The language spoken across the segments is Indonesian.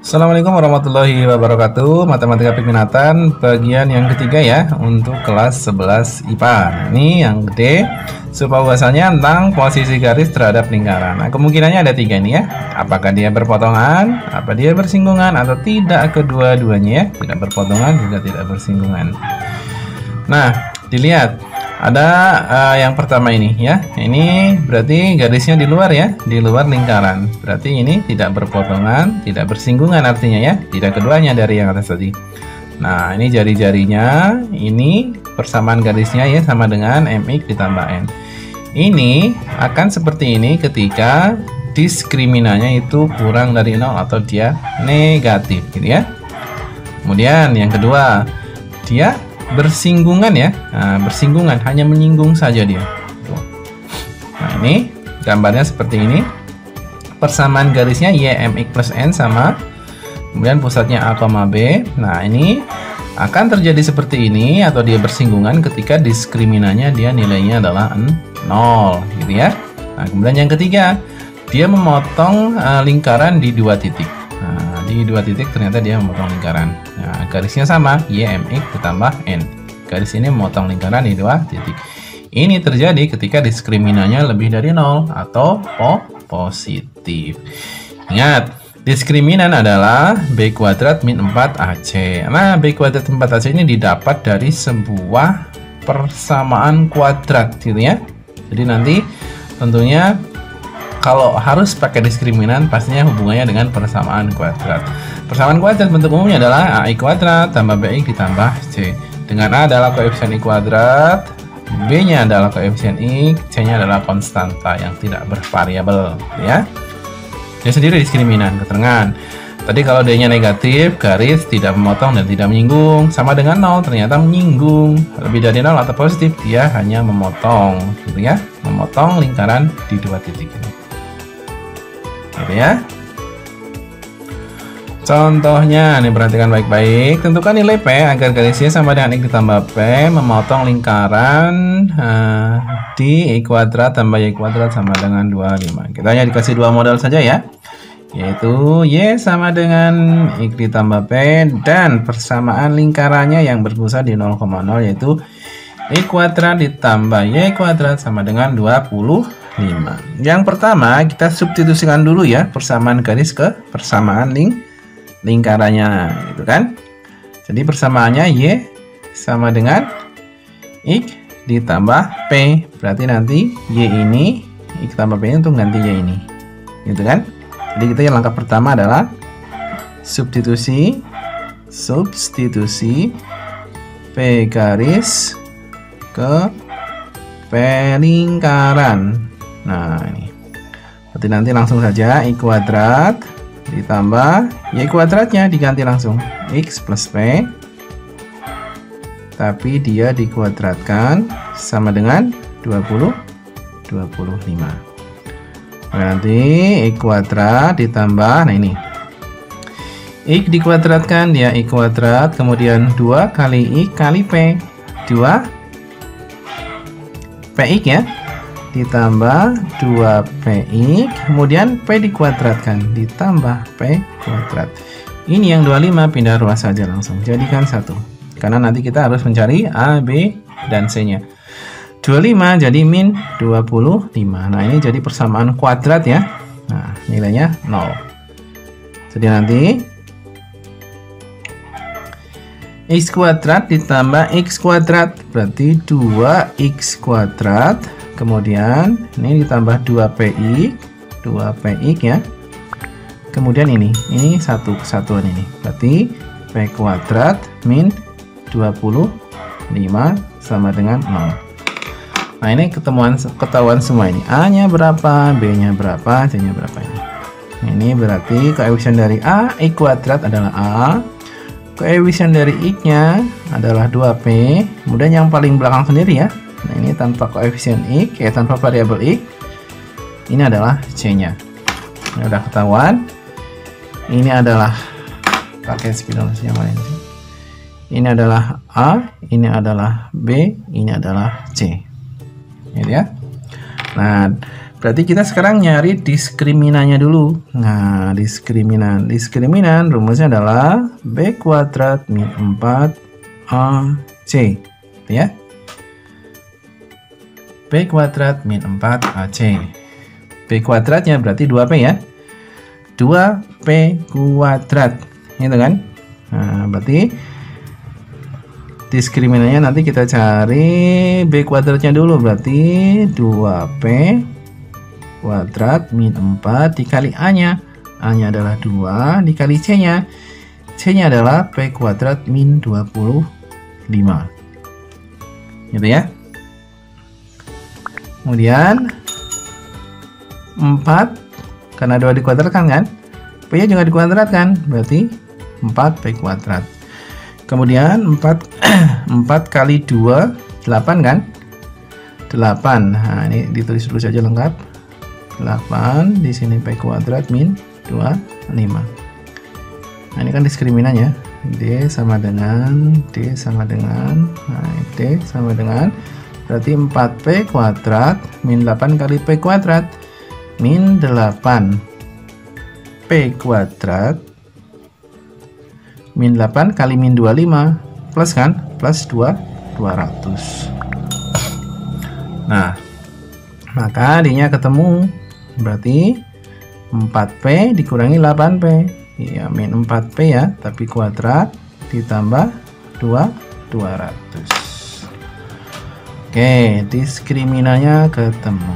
Assalamualaikum warahmatullahi wabarakatuh. Matematika peminatan bagian yang ketiga ya, untuk kelas 11 IPA. Nah, ini yang gede, pembahasannya tentang posisi garis terhadap lingkaran. Nah, kemungkinannya ada tiga nih ya. Apakah dia berpotongan, apa dia bersinggungan, atau tidak kedua-duanya ya. Tidak berpotongan juga tidak bersinggungan. Nah, dilihat ada yang pertama ini ya. Ini berarti garisnya di luar ya, di luar lingkaran. Berarti ini tidak berpotongan, tidak bersinggungan artinya ya. Tidak keduanya dari yang atas tadi. Nah, ini jari-jarinya, ini persamaan garisnya ya sama dengan MX ditambah N. Ini akan seperti ini ketika diskriminannya itu kurang dari 0 atau dia negatif gitu ya. Kemudian yang kedua, dia bersinggungan ya. Nah, bersinggungan, hanya menyinggung saja dia. Tuh. Nah, ini gambarnya seperti ini. Persamaan garisnya Y MX plus N sama, kemudian pusatnya A, B. Nah, ini akan terjadi seperti ini atau dia bersinggungan ketika diskriminannya dia nilainya adalah 0 gitu ya. Nah, kemudian yang ketiga, dia memotong lingkaran di dua titik. Nah, di dua titik ternyata dia memotong lingkaran. Nah, garisnya sama, YMX ditambah N. Garis ini memotong lingkaran di dua titik. Ini terjadi ketika diskriminannya lebih dari 0 atau positif. Ingat, diskriminan adalah B kuadrat min 4AC. Nah, B kuadrat 4AC ini didapat dari sebuah persamaan kuadrat gitu ya. Jadi nanti tentunya kalau harus pakai diskriminan pastinya hubungannya dengan persamaan kuadrat. Persamaan kuadrat bentuk umumnya adalah AI kuadrat tambah BX ditambah C. Dengan A adalah koefisien I kuadrat, B-nya adalah koefisien X, C-nya adalah konstanta yang tidak bervariabel ya. Dia sendiri diskriminan keterangan. Tadi kalau D-nya negatif, garis tidak memotong dan tidak menyinggung. Sama dengan 0, ternyata menyinggung. Lebih dari 0 atau positif, dia hanya memotong gitu ya. Memotong lingkaran di dua titik ini. Gitu ya. Contohnya, nih perhatikan baik-baik. Tentukan nilai P agar garisnya sama dengan X ditambah P, memotong lingkaran di I kuadrat tambah Y kuadrat sama dengan 25. Kita hanya dikasih dua modal saja ya, yaitu Y sama dengan X ditambah P dan persamaan lingkarannya yang berpusat di 0,0 yaitu I kuadrat ditambah Y kuadrat sama dengan 25. Yang pertama kita substitusikan dulu ya persamaan garis ke persamaan lingkarannya gitu kan. Jadi persamaannya Y sama dengan X ditambah P, berarti nanti Y ini X tambah P ini untuk ganti Y ini gitu kan. Jadi kita yang langkah pertama adalah substitusi P garis ke P lingkaran. Nah, ini berarti nanti langsung saja I kuadrat ditambah Y kuadratnya diganti langsung X plus P, tapi dia dikuadratkan sama dengan 25. Nanti I kuadrat ditambah, nah ini X dikuadratkan dia I kuadrat, kemudian 2 kali X kali P, 2 PX ya, ditambah 2PX, kemudian P dikuadratkan ditambah P kuadrat. Ini yang 25 pindah ruas saja langsung, jadikan 1. Karena nanti kita harus mencari A, B, dan C-nya. 25 jadi min 25. Nah, ini jadi persamaan kuadrat ya. Nah, nilainya 0. Jadi nanti X kuadrat ditambah X kuadrat, berarti 2X kuadrat. Kemudian ini ditambah 2PX ya. Kemudian ini satu kesatuan ini. Berarti P kuadrat min 25 sama dengan 0. Nah, ini ketahuan semua ini. A-nya berapa, B-nya berapa, C-nya berapa ini. Ini berarti koefisien dari A, X kuadrat adalah A. Koefisien dari X-nya adalah 2P. Kemudian yang paling belakang sendiri ya. Nah, ini tanpa koefisien X, tanpa variabel X. Ini adalah C-nya. Ini udah ketahuan. Ini adalah pakai spidol yang lain sih. Ini adalah A, ini adalah B, ini adalah C. Gitu ya. Nah, berarti kita sekarang nyari diskriminannya dulu. Nah, diskriminan rumusnya adalah B kuadrat min 4AC, ya. B kuadrat min 4AC. B kuadratnya berarti 2P ya. 2P kuadrat, gitu kan? Nah, berarti diskriminannya nanti kita cari B kuadratnya dulu, berarti 2P kuadrat min 4 dikali A-nya. A-nya adalah 2 dikali C-nya. C-nya adalah P kuadrat min 25. Gitu ya. Kemudian 4 karena 2 dikuadratkan kan, P-nya juga dikuadratkan, berarti 4P kuadrat. Kemudian 4 kali 2 8 kan? 8. Nah, ini ditulis dulu saja lengkap. 8 di sini P kuadrat min 25. Nah, ini kan diskriminannya. D sama dengan nah, D sama dengan berarti 4P kuadrat min 8 kali P kuadrat min 8 P kuadrat min 8 kali min 25 plus kan, plus 200. Nah, maka D-nya ketemu, berarti 4P dikurangi 8P ya, min 4P ya, tapi kuadrat ditambah 200. Oke, diskriminannya ketemu.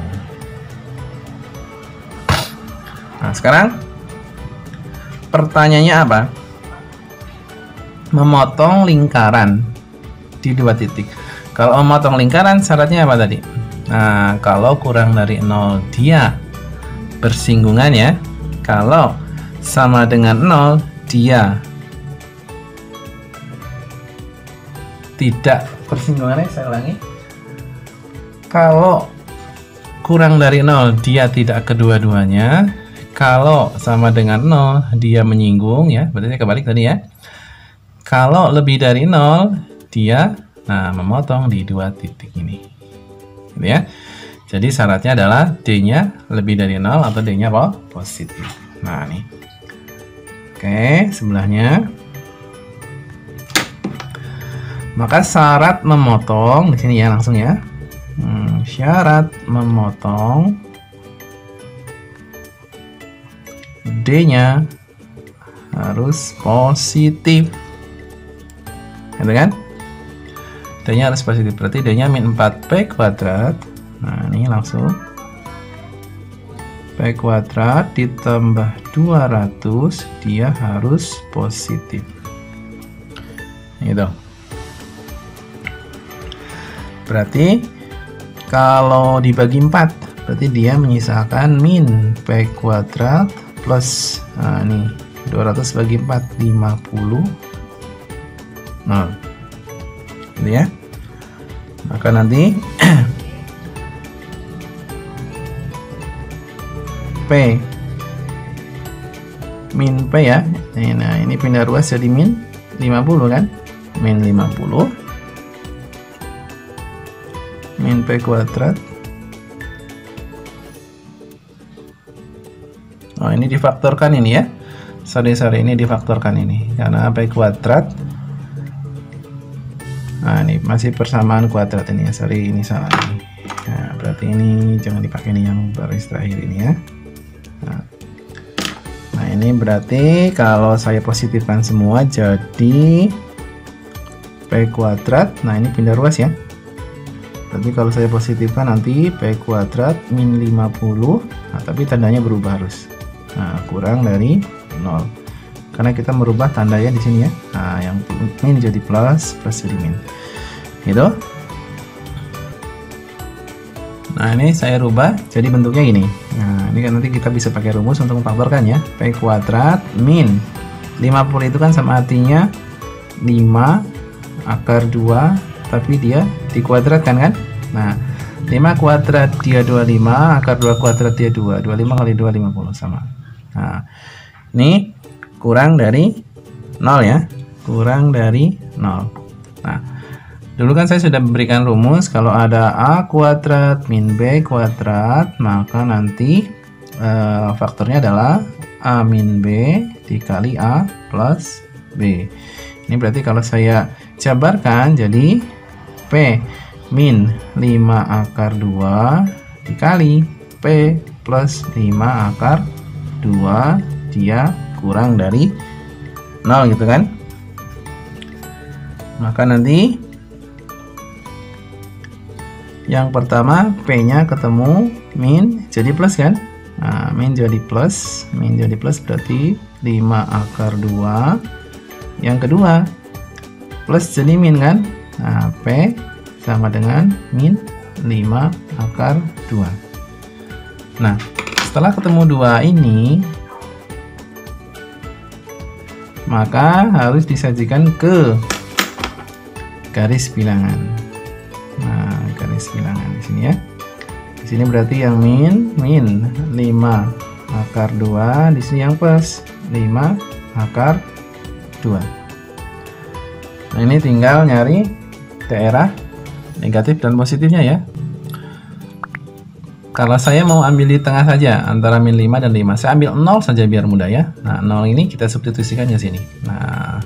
Nah, sekarang pertanyaannya apa? Memotong lingkaran di 2 titik. Kalau memotong lingkaran syaratnya apa tadi? Nah, kalau kurang dari 0 dia bersinggungan ya. Kalau sama dengan 0 dia tidak bersinggungan. Saya ulangi. Kalau kurang dari 0 dia tidak kedua-duanya. Kalau sama dengan 0 dia menyinggung ya, berarti kebalik tadi ya. Kalau lebih dari 0 dia memotong di 2 titik ini, gitu ya. Jadi syaratnya adalah D-nya lebih dari 0 atau D-nya positif. Nah, nih. Oke, sebelahnya. Maka syarat memotong di sini ya, langsung ya. Syarat memotong D-nya harus positif, gitu kan? D-nya harus positif, berarti D-nya min 4P kuadrat. Nah, ini langsung P kuadrat ditambah 200, dia harus positif, gitu. Berarti kalau dibagi 4, berarti dia menyisakan min P kuadrat plus, nah ini 200 bagi 4 50 0, gitu ya. Maka nanti P min P ya. Nah, ini pindah ruas jadi min 50 kan, min 50 min P kuadrat. Oh, ini difaktorkan ini ya. Sorry, ini difaktorkan ini karena P kuadrat. Nah, ini masih persamaan kuadrat ini ya. Sorry, ini salah ini. Nah, berarti ini jangan dipakai ini yang baris terakhir ini ya. Nah, ini berarti kalau saya positifkan semua jadi P kuadrat. Nah, ini pindah ruas ya. Berarti kalau saya positifkan nanti P kuadrat min 50. Nah, tapi tandanya berubah harus. Nah, kurang dari 0. Karena kita merubah tandanya di sini ya. Nah, yang min jadi plus, plus jadi min. Gitu. Nah, ini saya rubah jadi bentuknya gini. Nah, ini kan nanti kita bisa pakai rumus untuk memfaktorkan ya. P kuadrat min 50 itu kan sama artinya 5 akar 2, tapi dia dikuadratkan kan? Nah, 5 kuadrat dia 25, akar 2 kuadrat dia 2. 25 kali 2 50 sama. Nah, ini kurang dari 0 ya. Kurang dari 0. Nah, Dulu kan saya sudah memberikan rumus kalau ada A kuadrat min B kuadrat, maka nanti faktornya adalah A min B dikali A plus B. Ini berarti kalau saya jabarkan jadi P min 5 akar 2 dikali P plus 5 akar 2, dia kurang dari 0 gitu kan. Maka nanti yang pertama P-nya ketemu min jadi plus kan. Nah, min jadi plus berarti 5 akar 2. Yang kedua plus jadi min kan. Nah, P sama dengan min 5 akar 2. Nah, setelah ketemu 2 ini, maka harus disajikan ke garis bilangan. Nah, garis bilangan di sini ya. Di sini berarti yang min 5 akar 2, di sini yang plus 5 akar 2. Nah, ini tinggal nyari daerah negatif dan positifnya ya. Kalau saya mau ambil di tengah saja antara min 5 dan 5, saya ambil 0 saja biar mudah ya. Nah, 0 ini kita substitusikan ke sini. Nah,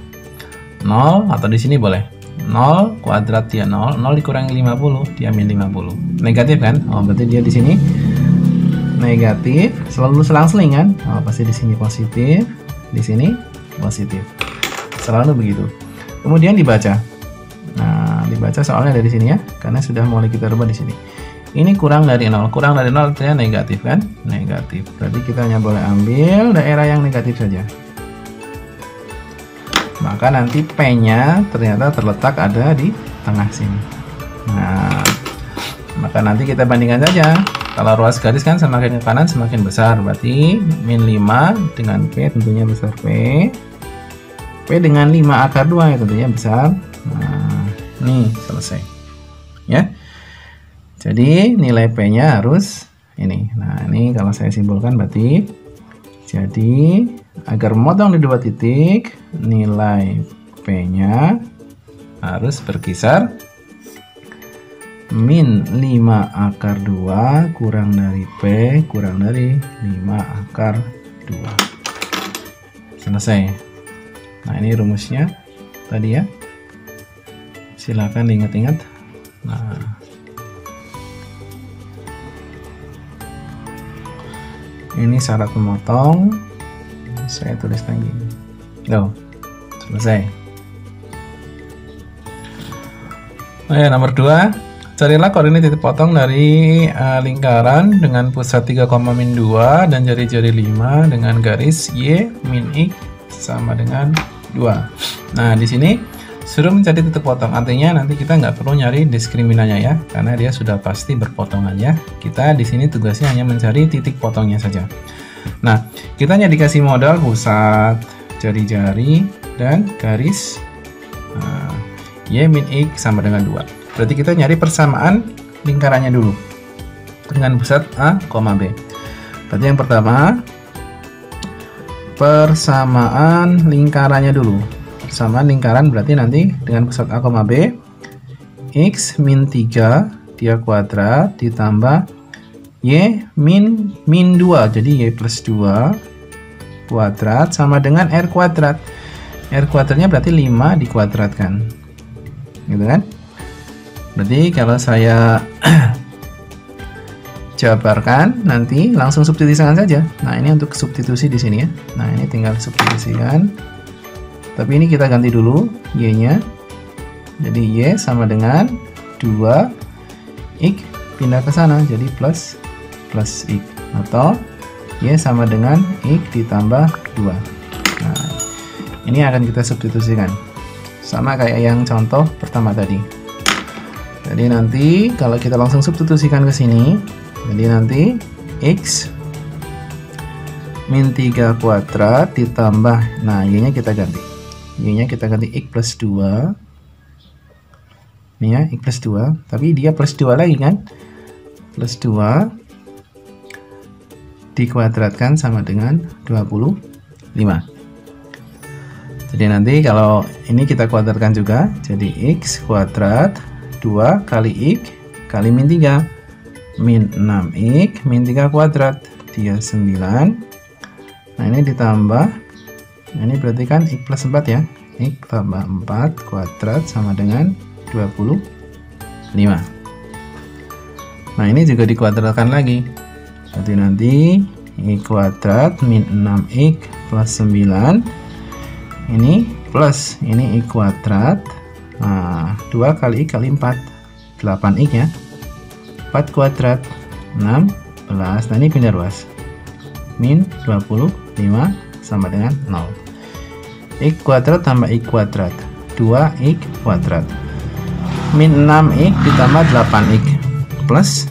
0 atau di sini boleh 0 kuadrat dia 0, 0 dikurangi 50 dia min 50. Negatif kan? Oh, berarti dia di sini negatif, selalu selang-seling kan? Oh, pasti di sini positif, di sini positif. Selalu begitu. Kemudian dibaca. Nah, dibaca soalnya dari sini ya, karena sudah mulai kita rubah di sini. Ini kurang dari 0, kurang dari 0 artinya negatif kan? Negatif. Berarti kita hanya boleh ambil daerah yang negatif saja. Maka nanti P-nya ternyata terletak ada di tengah sini. Nah, maka nanti kita bandingkan saja. Kalau ruas garis kan semakin ke kanan semakin besar, berarti min 5 dengan P tentunya besar P. P dengan 5 akar 2 ya tentunya besar. Nah, nih selesai. Ya. Jadi nilai P-nya harus ini. Nah, ini kalau saya simpulkan berarti jadi agar memotong di 2 titik, nilai P-nya harus berkisar min 5 akar 2 kurang dari P kurang dari 5 akar 2. Selesai. Nah, ini rumusnya tadi ya. Silakan diingat-ingat. Nah, ini syarat memotong. Saya tulis lagi. Loh, selesai. Oh ya, nomor 2, carilah koordinat titik potong dari lingkaran dengan pusat 3,-2 dan jari-jari 5 dengan garis Y min X sama dengan 2. Nah, di sini suruh mencari titik potong, artinya nanti kita nggak perlu nyari diskriminannya ya, karena dia sudah pasti berpotongan ya. Kita di sini tugasnya hanya mencari titik potongnya saja. Nah, kita hanya dikasih modal pusat, jari-jari, dan garis Y min X sama dengan 2. Berarti kita nyari persamaan lingkarannya dulu dengan pusat A, B. Berarti yang pertama persamaan lingkarannya dulu. Persamaan lingkaran berarti nanti dengan pusat A, B, X min 3 dia kuadrat ditambah Y min 2, jadi Y plus 2 kuadrat sama dengan R kuadrat. R kuadratnya berarti 5 dikuadratkan, gitu kan? Berarti kalau saya jabarkan nanti langsung substitusikan saja. Nah, ini untuk substitusi di sini ya. Nah, ini tinggal substitusikan. Tapi ini kita ganti dulu Y-nya. Jadi Y sama dengan 2 X pindah ke sana jadi plus X, atau Y sama dengan X ditambah 2. Nah, ini akan kita substitusikan sama kayak yang contoh pertama tadi. Jadi nanti kalau kita langsung substitusikan ke sini, jadi nanti X min 3 kuadrat ditambah, nah Y nya kita ganti, Y nya kita ganti X plus 2. Ini ya, X plus 2, tapi dia plus 2 lagi kan, plus 2 dikuadratkan sama dengan 25. Jadi nanti kalau ini kita kuadratkan juga, jadi x kuadrat 2 kali x kali min 3 min 6x min 3 kuadrat, dia 9. Nah ini ditambah, ini berarti kan x plus 4 ya, x tambah 4 kuadrat sama dengan 25. Nah ini juga dikuadratkan lagi, berarti nanti x kuadrat min 6x plus 9, ini plus ini x kuadrat, nah 2 kali x kali 4 8x ya, 4 kuadrat 16. Nah ini pindah ruas, min 25 sama dengan 0. X kuadrat tambah x kuadrat 2x kuadrat min 6x ditambah 8x plus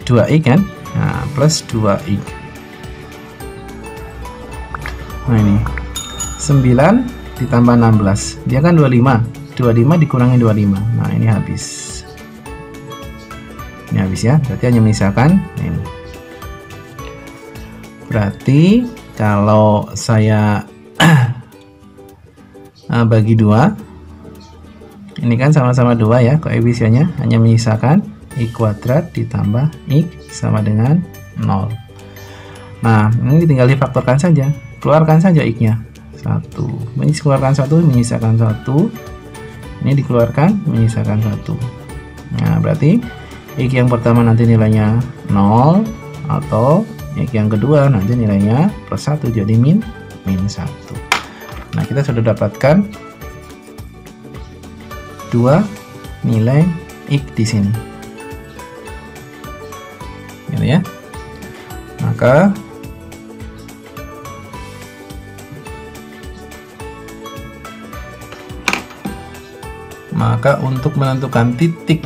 2x kan, nah plus 2x. Nah ini 9 ditambah 16, dia kan 25 dikurangi 25. Nah ini habis, ini habis ya, berarti hanya menyisakan ini. Berarti kalau saya bagi 2, ini kan sama-sama 2 ya koefisiennya, hanya menyisakan x kuadrat ditambah x sama dengan 0. Nah ini tinggal difaktorkan saja, keluarkan saja x nya 1, keluarkan 1 menyisakan 1, ini dikeluarkan menyisakan 1. Nah berarti x yang pertama nanti nilainya 0, atau x yang kedua nanti nilainya plus 1, jadi min 1. Nah kita sudah dapatkan 2 nilai x di sini, gitu ya. Maka untuk menentukan titik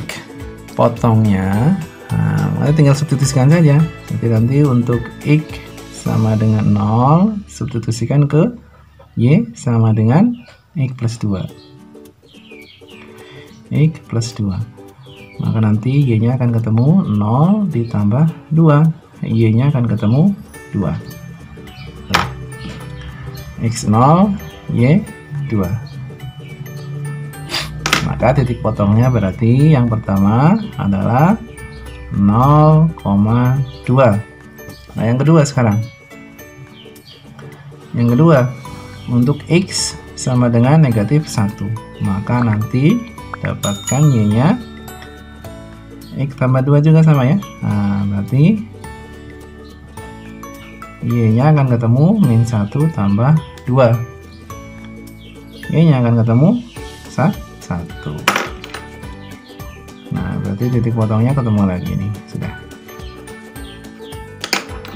potongnya, nah, tinggal substitusikan saja. Jadi nanti untuk x sama dengan 0, substitusikan ke y sama dengan x plus 2. X plus 2. Maka nanti y nya akan ketemu 0 ditambah 2, y nya akan ketemu 2. X 0, y 2. Maka titik potongnya berarti yang pertama adalah 0,2. Nah yang kedua sekarang, yang kedua untuk x sama dengan negatif 1, maka nanti dapatkan y nya x tambah 2 juga sama ya. Nah berarti y nya akan ketemu min 1 tambah 2, y nya akan ketemu 1. Nah berarti titik potongnya ketemu lagi nih, sudah.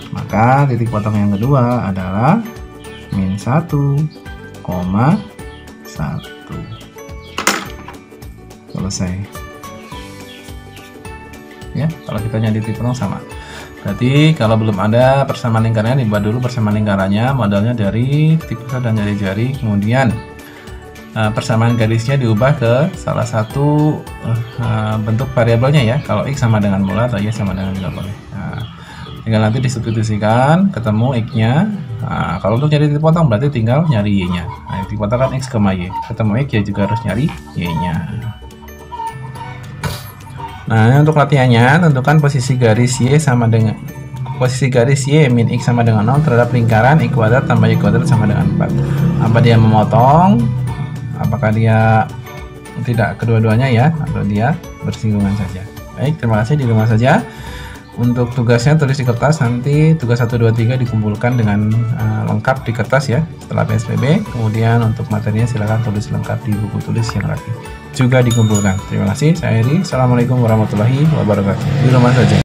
Maka titik potong yang kedua adalah min 1,1. Selesai ya. Kalau kita nyari titik potong sama, berarti kalau belum ada persamaan lingkarannya, dibuat dulu persamaan lingkarannya, modalnya dari titik pusat dan jari-jari, kemudian persamaan garisnya diubah ke salah satu bentuk variabelnya ya. Kalau x sama dengan molar atau y sama dengan juga boleh. Tinggal nanti disubstitusikan, ketemu x nya. Kalau untuk nyari titik potong berarti tinggal nyari y nya. Nah, titik potong kan x, y, ketemu x, ya juga harus nyari y nya. Nah untuk latihannya, tentukan posisi garis y sama dengan posisi garis y min x sama dengan 0 terhadap lingkaran x kuadrat tambah y kuadrat sama dengan 4. Apa dia memotong, apakah dia tidak kedua-duanya ya, atau dia bersinggungan saja. Baik, terima kasih, di rumah saja. Untuk tugasnya tulis di kertas, nanti tugas 1, 2, 3 dikumpulkan dengan lengkap di kertas ya setelah PSBB. Kemudian untuk materinya silahkan tulis lengkap di buku tulis yang rapi juga dikumpulkan. Terima kasih, saya Heri. Assalamualaikum warahmatullahi wabarakatuh. Di rumah saja.